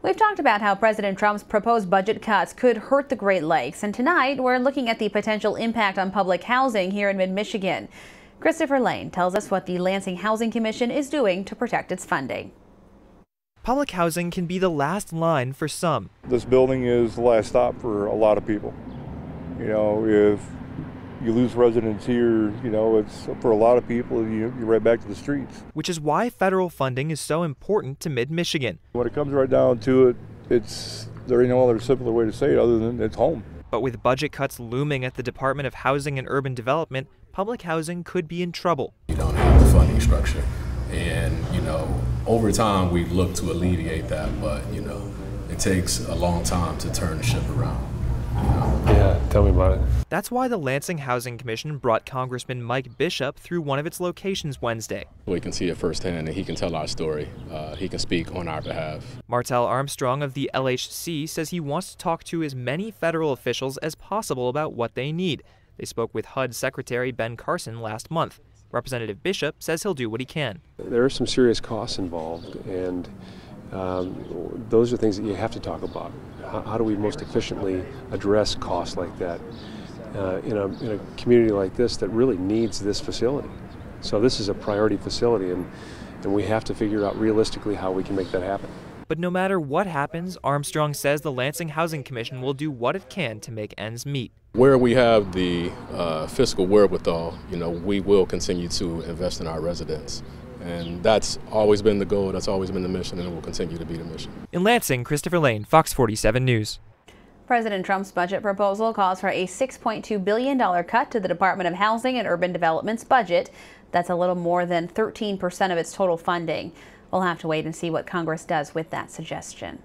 We've talked about how President Trump's proposed budget cuts could hurt the Great Lakes, and tonight we're looking at the potential impact on public housing here in mid-Michigan. Christopher Lane tells us what the Lansing Housing Commission is doing to protect its funding. Public housing can be the last line for some. This building is the last stop for a lot of people. You know, if you lose residents here, you know, it's for a lot of people, you're right back to the streets. Which is why federal funding is so important to mid-Michigan. When it comes right down to it, there ain't no other simpler way to say it other than it's home. But with budget cuts looming at the Department of Housing and Urban Development, public housing could be in trouble. You don't have the funding structure. And, you know, over time we look to alleviate that, but, you know, it takes a long time to turn the ship around. Yeah, tell me about it. That's why the Lansing Housing Commission brought Congressman Mike Bishop through one of its locations Wednesday. We can see it firsthand, and he can tell our story. He can speak on our behalf. Martell Armstrong of the LHC says he wants to talk to as many federal officials as possible about what they need. They spoke with HUD Secretary Ben Carson last month. Representative Bishop says he'll do what he can. There are some serious costs involved, and those are things that you have to talk about. How do we most efficiently address costs like that in a community like this that really needs this facility? So this is a priority facility, and we have to figure out realistically how we can make that happen. But no matter what happens, Armstrong says the Lansing Housing Commission will do what it can to make ends meet. Where we have the fiscal wherewithal, you know, we will continue to invest in our residents. And that's always been the goal, that's always been the mission, and it will continue to be the mission. In Lansing, Christopher Lane, Fox 47 News. President Trump's budget proposal calls for a $6.2 billion cut to the Department of Housing and Urban Development's budget. That's a little more than 13% of its total funding. We'll have to wait and see what Congress does with that suggestion.